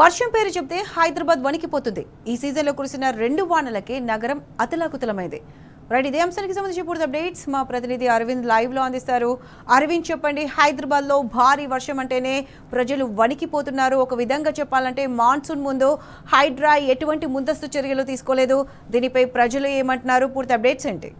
వర్షం పేరు చెప్తే హైదరాబాద్ వణికిపోతుంది. ఈ సీజన్లో కురిసిన 2 వానలకే నగరం అతలాకుతలమైంది. రైట్, ఇదే అంశానికి సంబంధించి పూర్తి అప్డేట్స్ మా ప్రతినిధి అరవింద్ లైవ్ లో అందిస్తారు. అరవింద్, చెప్పండి, హైదరాబాద్ లో భారీ వర్షం అంటేనే ప్రజలు వణికిపోతున్నారు. ఒక విధంగా చెప్పాలంటే మాన్సూన్ ముందు హైడ్రా ఎటువంటి ముందస్తు చర్యలు తీసుకోలేదు. దీనిపై ప్రజలు ఏమంటున్నారు? పూర్తి అప్డేట్స్ ఏంటి?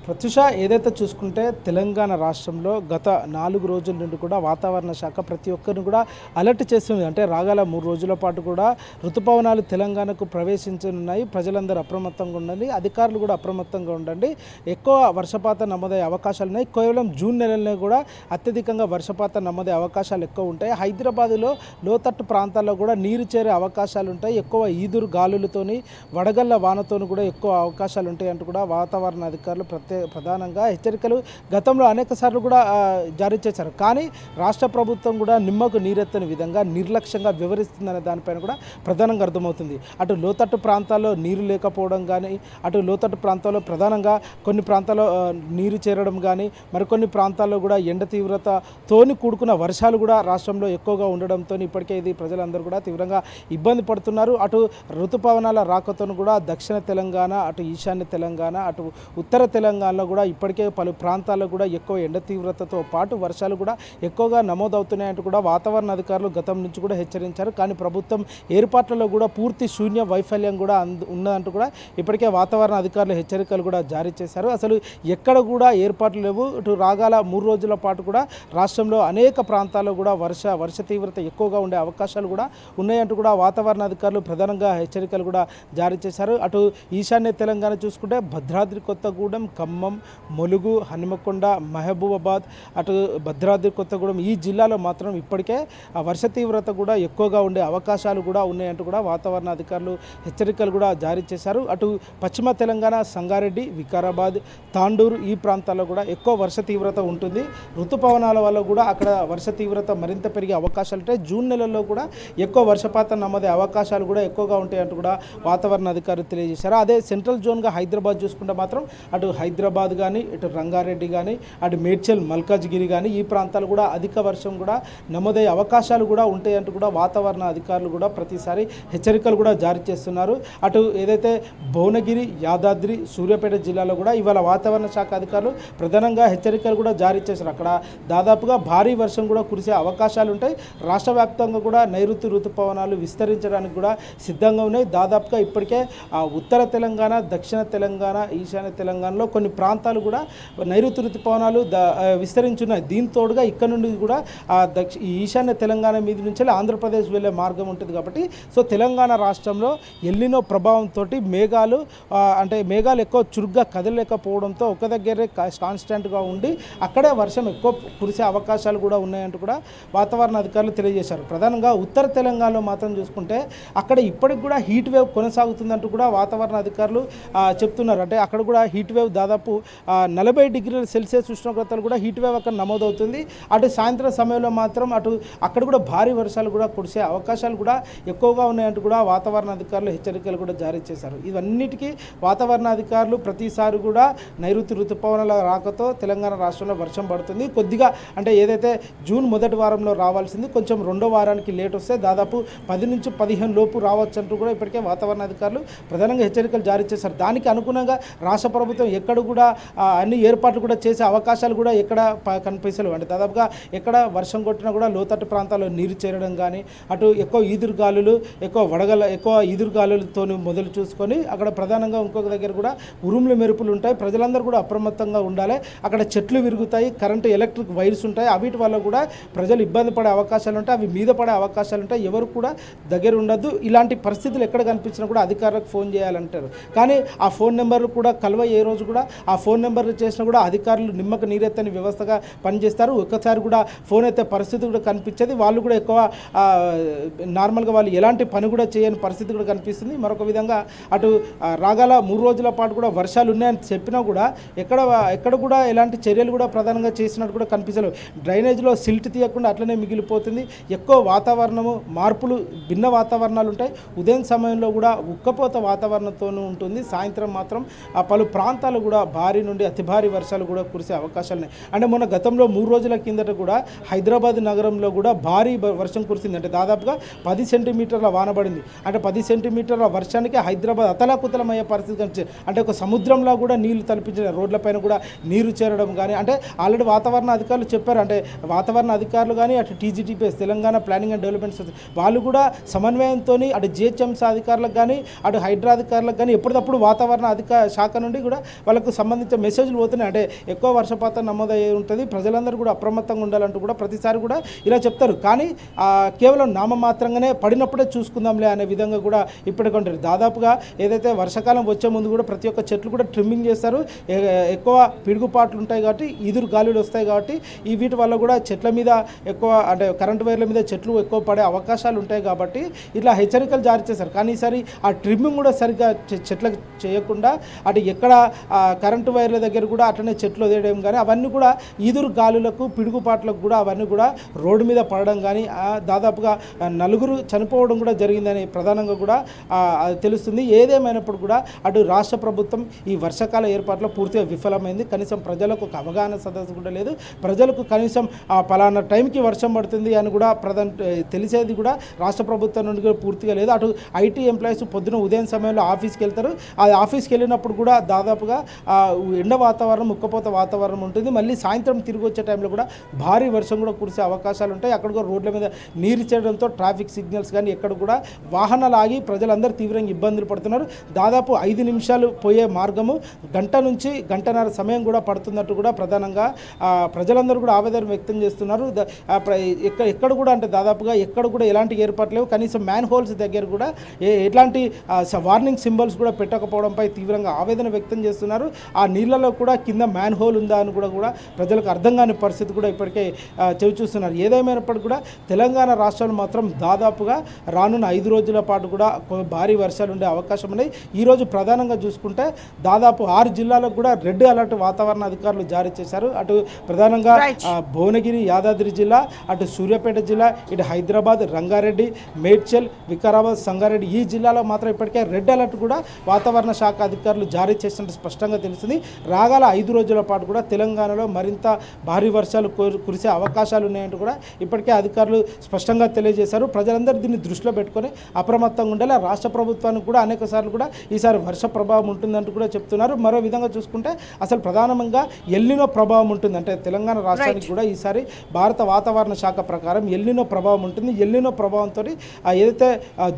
ప్రత్యుష, ఏదైతే చూసుకుంటే తెలంగాణ రాష్ట్రంలో గత 4 రోజుల నుండి కూడా వాతావరణ శాఖ ప్రతి ఒక్కరిని కూడా అలర్ట్ చేస్తుంది. అంటే రాగల 3 రోజుల పాటు కూడా ఋతుపవనాలు తెలంగాణకు ప్రవేశించనున్నాయి. ప్రజలందరూ అప్రమత్తంగా ఉండండి, అధికారులు కూడా అప్రమత్తంగా ఉండండి. ఎక్కువ వర్షపాతం నమోదయ్యే అవకాశాలు ఉన్నాయి. కేవలం జూన్ నెలలో కూడా అత్యధికంగా వర్షపాతం నమోదయ్యే అవకాశాలు ఎక్కువ ఉంటాయి. హైదరాబాదులో లోతట్టు ప్రాంతాల్లో కూడా నీరు చేరే అవకాశాలు ఉంటాయి. ఎక్కువ ఈదురు గాలులతోని వడగళ్ల వానతోని కూడా ఎక్కువ అవకాశాలు ఉంటాయి అంటూ కూడా వాతావరణ అధికారులు ప్రధానంగా హెచ్చరికలు గతంలో అనేక సార్లు కూడా జారీ చేశారు. కానీ రాష్ట్ర ప్రభుత్వం కూడా నిమ్మకు నీరెత్తని విధంగా నిర్లక్ష్యంగా వివరిస్తుందనే దానిపైన కూడా ప్రధానంగా అర్థమవుతుంది. అటు లోతట్టు ప్రాంతాల్లో నీరు లేకపోవడం కానీ, అటు లోతట్టు ప్రాంతాల్లో ప్రధానంగా కొన్ని ప్రాంతాల్లో నీరు చేరడం కానీ, మరికొన్ని ప్రాంతాల్లో కూడా ఎండ తీవ్రతతోని కూడుకున్న వర్షాలు కూడా రాష్ట్రంలో ఎక్కువగా ఉండడంతో ఇప్పటికే ఇది ప్రజలందరూ కూడా తీవ్రంగా ఇబ్బంది పడుతున్నారు. అటు ఋతుపవనాల రాకతోను కూడా దక్షిణ తెలంగాణ, అటు ఈశాన్య తెలంగాణ, అటు ఉత్తర తెలంగాణలో కూడా ఇప్పటికే పలు ప్రాంతాల్లో కూడా ఎక్కువ ఎండ తీవ్రతతో పాటు వర్షాలు కూడా ఎక్కువగా నమోదవుతున్నాయంటూ కూడా వాతావరణ అధికారులు గతం నుంచి కూడా హెచ్చరించారు. కానీ ప్రభుత్వం ఏర్పాట్లలో కూడా పూర్తి శూన్య వైఫల్యం కూడా ఉన్నదంటూ కూడా ఇప్పటికే వాతావరణ అధికారులు హెచ్చరికలు కూడా జారీ చేశారు. అసలు ఎక్కడ కూడా ఏర్పాట్లు లేవు. ఇటు రాగల 3 రోజుల పాటు కూడా రాష్ట్రంలో అనేక ప్రాంతాల్లో కూడా వర్ష తీవ్రత ఎక్కువగా ఉండే అవకాశాలు కూడా ఉన్నాయంటూ కూడా వాతావరణ అధికారులు ప్రధానంగా హెచ్చరికలు కూడా జారీ చేశారు. అటు ఈశాన్య తెలంగాణ చూసుకుంటే భద్రాద్రి కొత్తగూడెం, ఖమ్మం, ములుగు, హనుమకొండ, మహబూబాబాద్, అటు భద్రాద్రి కొత్తగూడెం ఈ జిల్లాలో మాత్రం ఇప్పటికే ఆ వర్ష తీవ్రత కూడా ఎక్కువగా ఉండే అవకాశాలు కూడా ఉన్నాయంటూ కూడా వాతావరణ అధికారులు హెచ్చరికలు కూడా జారీ చేశారు. అటు పశ్చిమ తెలంగాణ సంగారెడ్డి, వికారాబాద్, తాండూరు ఈ ప్రాంతాల్లో కూడా ఎక్కువ వర్ష తీవ్రత ఉంటుంది. ఋతుపవనాల వల్ల కూడా అక్కడ వర్ష తీవ్రత మరింత పెరిగే అవకాశాలు ఉంటాయి. జూన్ నెలలో కూడా ఎక్కువ వర్షపాతం నమోదే అవకాశాలు కూడా ఎక్కువగా ఉంటాయంటూ కూడా వాతావరణ అధికారులు తెలియజేశారు. అదే సెంట్రల్ జోన్గా హైదరాబాద్ చూసుకుంటే మాత్రం అటు హైదరాబాద్ కానీ, ఇటు రంగారెడ్డి కానీ, అటు మేడ్చల్, మల్కాజ్గిరి కానీ ఈ ప్రాంతాలు కూడా అధిక వర్షం కూడా నమోదయ్యే అవకాశాలు కూడా ఉంటాయంటూ కూడా వాతావరణ అధికారులు కూడా ప్రతిసారి హెచ్చరికలు కూడా జారీ చేస్తున్నారు. అటు ఏదైతే భువనగిరి, యాదాద్రి, సూర్యాపేట జిల్లాలో కూడా ఇవాళ వాతావరణ శాఖ అధికారులు ప్రధానంగా హెచ్చరికలు కూడా జారీ చేశారు. అక్కడ దాదాపుగా భారీ వర్షం కూడా కురిసే అవకాశాలు ఉంటాయి. రాష్ట్ర వ్యాప్తంగా కూడా నైరుతి ఋతుపవనాలు విస్తరించడానికి కూడా సిద్ధంగా ఉన్నాయి. దాదాపుగా ఇప్పటికే ఉత్తర తెలంగాణ, దక్షిణ తెలంగాణ, ఈశాన్య తెలంగాణలో కొన్ని ప్రాంతాలు కూడా నైరుతి ఋతుపవనాలు విస్తరించున్నాయి. దీంతోడుగా ఇక్కడ నుండి కూడా ఈశాన్య తెలంగాణ మీద నుంచి ఆంధ్రప్రదేశ్ వెళ్ళే మార్గం ఉంటుంది. కాబట్టి సో తెలంగాణ రాష్ట్రంలో ఎల్నినో ప్రభావంతో మేఘాలు ఎక్కువ చురుగ్గా కదలలేకపోవడంతో ఒక దగ్గరే కాన్స్టెంట్గా ఉండి అక్కడే వర్షం ఎక్కువ కురిసే అవకాశాలు కూడా ఉన్నాయంటూ కూడా వాతావరణ అధికారులు తెలియజేశారు. ప్రధానంగా ఉత్తర తెలంగాణలో మాత్రం చూసుకుంటే అక్కడ ఇప్పటికి కూడా హీట్ వేవ్ కొనసాగుతుందంటూ కూడా వాతావరణ అధికారులు చెప్తున్నారు. అంటే అక్కడ కూడా హీట్ వేవ్ దాదాపు 40 డిగ్రీల సెల్సియస్ ఉష్ణోగ్రతలు కూడా హీట్ వేవ్ అక్కడ నమోదవుతుంది. అటు సాయంత్రం సమయంలో మాత్రం అక్కడ కూడా భారీ వర్షాలు కూడా కురిసే అవకాశాలు కూడా ఎక్కువగా ఉన్నాయంటూ కూడా వాతావరణ అధికారులు హెచ్చరికలు కూడా జారీ చేశారు. ఇవన్నిటికీ వాతావరణ అధికారులు ప్రతిసారి కూడా నైరుతి ఋతుపవనాల రాకతో తెలంగాణ రాష్ట్రంలో వర్షం పడుతుంది. కొద్దిగా అంటే ఏదైతే జూన్ మొదటి వారంలో రావాల్సింది కొంచెం రెండో వారానికి లేట్ వస్తే దాదాపు 10 నుంచి 15 లోపు రావచ్చు అంటూ కూడా ఇప్పటికే వాతావరణ అధికారులు ప్రధానంగా హెచ్చరికలు జారీ చేశారు. దానికి అనుగుణంగా రాష్ట్ర ప్రభుత్వం ఎక్కడ కూడా అన్ని ఏర్పాట్లు కూడా చేసే అవకాశాలు కూడా ఎక్కడ కనిపిస్తలేవు. అంటే దాదాపుగా ఎక్కడ వర్షం కొట్టినా కూడా లోతట్టు ప్రాంతాల్లో నీరు చేరడం కానీ, అటు ఎక్కువ ఈదురుగాలులతో మొదలు చూసుకొని అక్కడ ప్రధానంగా ఇంకొక దగ్గర కూడా ఉరుములు మెరుపులు ఉంటాయి. ప్రజలందరూ కూడా అప్రమత్తంగా ఉండాలి. అక్కడ చెట్లు విరుగుతాయి, కరెంటు ఎలక్ట్రిక్ వైర్స్ ఉంటాయి. అవిటి వల్ల కూడా ప్రజలు ఇబ్బంది పడే అవకాశాలు ఉంటాయి, అవి మీద పడే అవకాశాలు ఉంటాయి. ఎవరు కూడా దగ్గర ఉండద్దు. ఇలాంటి పరిస్థితులు ఎక్కడ కనిపించినా కూడా అధికారులకు ఫోన్ చేయాలంటారు. కానీ ఆ ఫోన్ నెంబర్లు కూడా ఏ రోజు కూడా ఆ ఫోన్ నెంబర్లు చేసినా కూడా అధికారులు నిమ్మక నీరెత్తని వ్యవస్థగా పనిచేస్తారు. ఒక్కసారి కూడా ఫోన్ అయితే పరిస్థితి కూడా కనిపించేది. వాళ్ళు కూడా ఎక్కువ నార్మల్గా వాళ్ళు ఎలాంటి పని కూడా చేయని పరిస్థితి కూడా కనిపిస్తుంది. మరొక విధంగా అటు రాగల 3 రోజుల పాటు కూడా వర్షాలు ఉన్నాయని చెప్పినా కూడా ఎక్కడ కూడా ఎలాంటి చర్యలు కూడా ప్రధానంగా చేసినట్టు కూడా కనిపించలేవు. డ్రైనేజ్లో సిల్ట్ తీయకుండా అట్లనే మిగిలిపోతుంది. ఎక్కువ వాతావరణము మార్పులు, భిన్న వాతావరణాలు ఉంటాయి. ఉదయం సమయంలో కూడా ఉక్కపోత వాతావరణంతోనూ ఉంటుంది. సాయంత్రం మాత్రం పలు ప్రాంతాలు కూడా భారీ నుండి అతి భారీ వర్షాలు కూడా కురిసే అవకాశాలు ఉన్నాయి. అంటే మొన్న గతంలో 3 రోజుల కిందట కూడా హైదరాబాద్ నగరంలో కూడా భారీ వర్షం కురిసింది. అంటే దాదాపుగా 10 సెంటీమీటర్ల వాన పడింది. అంటే 10 సెంటీమీటర్ల వర్షానికి హైదరాబాద్ అతలాకుతలమయ్యే పరిస్థితి కనిపించింది. అంటే ఒక సముద్రంలో కూడా నీళ్లు తలపించిన రోడ్లపైన కూడా నీరు చేరడం కానీ, అంటే ఆల్రెడీ వాతావరణ అధికారులు చెప్పారు. అంటే వాతావరణ అధికారులు కానీ అటు టీజీటీపీఎస్ తెలంగాణ ప్లానింగ్ అండ్ డెవలప్మెంట్ వాళ్ళు కూడా సమన్వయంతో అటు జిహెచ్ఎంసీ అధికారులకు కానీ అటు హైడ్రా అధికారులకు కానీ ఎప్పటికప్పుడు వాతావరణ శాఖ నుండి కూడా వాళ్ళకు సంబంధించిన మెసేజ్లు పోతున్నాయి. అంటే ఎక్కువ వర్షపాతం నమోదయ్యే ఉంటుంది, ప్రజలందరూ కూడా అప్రమత్తంగా ఉండాలంటూ కూడా ప్రతిసారి కూడా ఇలా చెప్తారు. కానీ కేవలం నామమాత్రంగానే పడినప్పుడే చూసుకుందాంలే అనే విధంగా కూడా ఇప్పటికే ఉంటుంది. దాదాపుగా ఏదైతే వర్షాకాలం వచ్చే ముందు కూడా ప్రతి ఒక్క చెట్లు కూడా ట్రిమ్మింగ్ చేస్తారు. ఎక్కువ పిడుగుపాట్లు ఉంటాయి కాబట్టి ఈదురు గాలులు వస్తాయి కాబట్టి వీటి వల్ల కూడా చెట్ల మీద ఎక్కువ అంటే కరెంటు వైర్ల మీద చెట్లు ఎక్కువ పడే అవకాశాలు ఉంటాయి కాబట్టి ఇట్లా హెచ్చరికలు జారీ చేశారు. కానీ ఈసారి ఆ ట్రిమ్మింగ్ కూడా సరిగ్గా చెట్లకు చేయకుండా అటు ఎక్కడ కరెంటు వైర్ల దగ్గర కూడా అట్లనే చెట్లు వదిలేయడం కానీ అవన్నీ కూడా ఈదురు గాలులకు పిడుగుపాట్లకు కూడా అవన్నీ కూడా రోడ్డు మీద పడడం కానీ దాదాపుగా 4 చనిపోవడం కూడా జరిగిందని ప్రధానంగా కూడా తెలుస్తుంది. ఏదేమైనప్పుడు కూడా అటు రాష్ట్ర ప్రభుత్వం ఈ వర్షాకాల ఏర్పాట్లో పూర్తిగా విఫలమైంది. కనీసం ప్రజలకు ఒక అవగాహన సదస్సు కూడా లేదు. ప్రజలకు కనీసం పలానా టైంకి వర్షం పడుతుంది అని కూడా తెలిసేది కూడా రాష్ట్ర ప్రభుత్వం నుండి కూడా పూర్తిగా లేదు. అటు ఐటీ ఎంప్లాయీస్ పొద్దున ఉదయం సమయంలో ఆఫీస్కి వెళ్తారు. ఆ ఆఫీస్కి వెళ్ళినప్పుడు కూడా దాదాపుగా ఎండ వాతావరణం, ఉక్కపోత వాతావరణం ఉంటుంది. మళ్ళీ సాయంత్రం తిరిగి వచ్చే టైంలో కూడా భారీ వర్షం కూడా కురిసే అవకాశాలు ఉంటాయి. అక్కడ కూడా రోడ్ల మీద నీరు చేరడంతో ట్రాఫిక్ సిగ్నల్స్ కానీ ఎక్కడ కూడా వాహనాలు ఆగి ప్రజలందరూ తీవ్రంగా ఇబ్బందులు పడుతున్నారు. దాదాపు 5 నిమిషాలు పోయే మార్గము గంట నుంచి గంటన్నర సమయం కూడా పడుతున్నట్టు కూడా ప్రధానంగా ప్రజలందరూ కూడా ఆవేదన వ్యక్తం చేస్తున్నారు. ఎక్కడ కూడా అంటే దాదాపుగా ఎక్కడ కూడా ఎలాంటి ఏర్పాట్లు లేవు. కనీసం మ్యాన్ హోల్స్ దగ్గర కూడా ఎట్లాంటి వార్నింగ్ సింబల్స్ కూడా పెట్టకపోవడంపై తీవ్రంగా ఆవేదన వ్యక్తం చేస్తున్నారు. ఆ నీళ్లలో కూడా కింద మ్యాన్ హోల్ ఉందా అని కూడా ప్రజలకు అర్థం కాని పరిస్థితి కూడా ఇప్పటికే చెవి చూస్తున్నారు. ఏదేమైనప్పటికీ కూడా తెలంగాణ రాష్ట్రంలో మాత్రం దాదాపుగా రానున్న 5 రోజుల పాటు కూడా భారీ వర్షాలు ఉండే అవకాశం ఉన్నాయి. ఈరోజు ప్రధానంగా చూసుకుంటే దాదాపు 6 జిల్లాలకు కూడా రెడ్ అలర్ట్ వాతావరణ అధికారులు జారీ చేశారు. అటు ప్రధానంగా భువనగిరి, యాదాద్రి జిల్లా, అటు సూర్యాపేట జిల్లా, ఇటు హైదరాబాద్, రంగారెడ్డి, మేడ్చల్, వికారాబాద్, సంగారెడ్డి ఈ జిల్లాలో మాత్రం ఇప్పటికే రెడ్ అలర్ట్ కూడా వాతావరణ శాఖ అధికారులు జారీ చేసినట్టు స్పష్టంగా తెలుస్తుంది. రాగల 5 రోజుల పాటు కూడా తెలంగాణలో మరింత భారీ వర్షాలు కురిసే అవకాశాలు ఉన్నాయంటూ కూడా ఇప్పటికే అధికారులు స్పష్టంగా తెలియజేశారు. ప్రజలందరూ దీన్ని దృష్టిలో పెట్టుకొని అప్రమత్తంగా ఉండాలి. రాష్ట్ర ప్రభుత్వానికి కూడా అనేక సార్లు కూడా ఈసారి వర్ష ప్రభావం ఉంటుందంటూ కూడా చెప్తున్నారు. మరో విధంగా చూసుకుంటే అసలు ప్రధానంగా ఎల్నినో ప్రభావం ఉంటుంది. అంటే తెలంగాణ రాష్ట్రానికి కూడా ఈసారి భారత వాతావరణ శాఖ ప్రకారం ఎల్నినో ప్రభావం ఉంటుంది. ఎల్నినో ప్రభావంతో ఏదైతే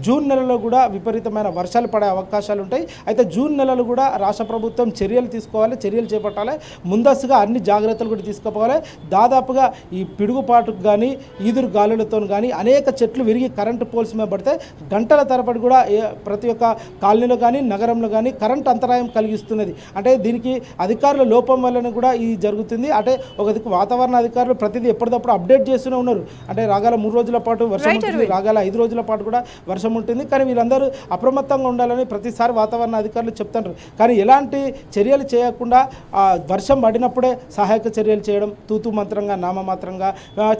జూన్ నెలలో కూడా విపరీతమైన వర్షాలు పడే అవకాశాలు ఉంటాయి. అయితే జూన్ నెలలో కూడా రాష్ట్ర ప్రభుత్వం చర్యలు తీసుకోవాలి, చర్యలు చేపట్టాలి. ముందస్తుగా అన్ని జాగ్రత్తలు కూడా తీసుకోవాలి. దాదాపుగా ఈ పిడుగుపాటుకు కానీ ఈదురు గాలులతో కానీ అనేక చెట్లు విరిగి కరెంటు పోల్స్ మీద పడితే గంటల తరబడి కూడా ప్రతి ఒక్క కాలనీలో కానీ నగరంలో కానీ కరెంటు అంతరాయం కలిగిస్తున్నది. అంటే దీనికి అధికారుల లోపం వల్లనే కూడా ఇది జరుగుతుంది. అంటే ఒక వాతావరణ అధికారులు ప్రతిదీ ఎప్పటికప్పుడు అప్డేట్ చేస్తూనే ఉన్నారు. అంటే రాగల 3 రోజుల పాటు వర్షం ఉంటుంది, రాగల 5 రోజుల పాటు కూడా వర్షం ఉంటుంది. కానీ వీళ్ళందరూ అప్రమత్తంగా ఉండాలని ప్రతిసారి వాతావరణ అధికారులు చెప్తుంటారు. కానీ ఎలాంటి చర్యలు చేయకుండా వర్షం పడినప్పుడే సహాయక చర్యలు చేయడం, తూతూ మంత్రంగా నామమాత్రంగా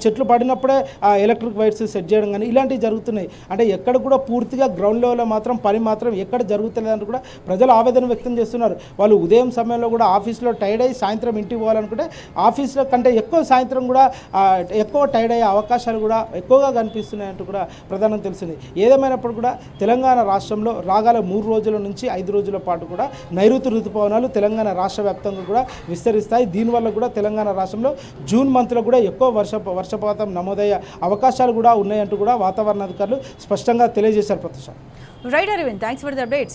చెట్లు పడినప్పుడే ఎలక్ట్రిక్ వైర్స్ సెట్ చేయడం కానీ ఇలాంటివి జరుగుతున్నాయి. అంటే ఎక్కడ కూడా పూర్తిగా గ్రౌండ్ లెవెల్లో మాత్రం పని మాత్రం ఎక్కడ జరుగుతలేదని కూడా ప్రజలు ఆవేదన వ్యక్తం చేస్తున్నారు. వాళ్ళు ఉదయం సమయంలో కూడా ఆఫీస్లో టైర్డ్ అయ్యి సాయంత్రం ఇంటికి పోవాలనుకుంటే ఆఫీస్లో కంటే ఎక్కువ సాయంత్రం కూడా ఎక్కువ టైర్డ్ అయ్యే అవకాశాలు కూడా ఎక్కువగా కనిపిస్తున్నాయంటూ కూడా ప్రధానంగా తెలిసింది. ఏదేమైనప్పుడు కూడా తెలంగాణ రాష్ట్రంలో రాగల 3 రోజుల నుంచి 5 రోజుల పాటు కూడా నైరుతి ఋతుపవనాలు తెలంగాణ రాష్ట్ర వ్యాప్తంగా కూడా విస్తరిస్తాయి. దీనివల్ల కూడా తెలంగాణ రాష్ట్రంలో జూన్ మంత్లో కూడా ఎక్కువ వర్షపాతం నమోదయ్యే అవకాశాలు కూడా ఉన్నాయంటూ కూడా వాతావరణ అధికారులు స్పష్టంగా తెలియజేశారు. Pratishta right Arvind, thanks for the updates.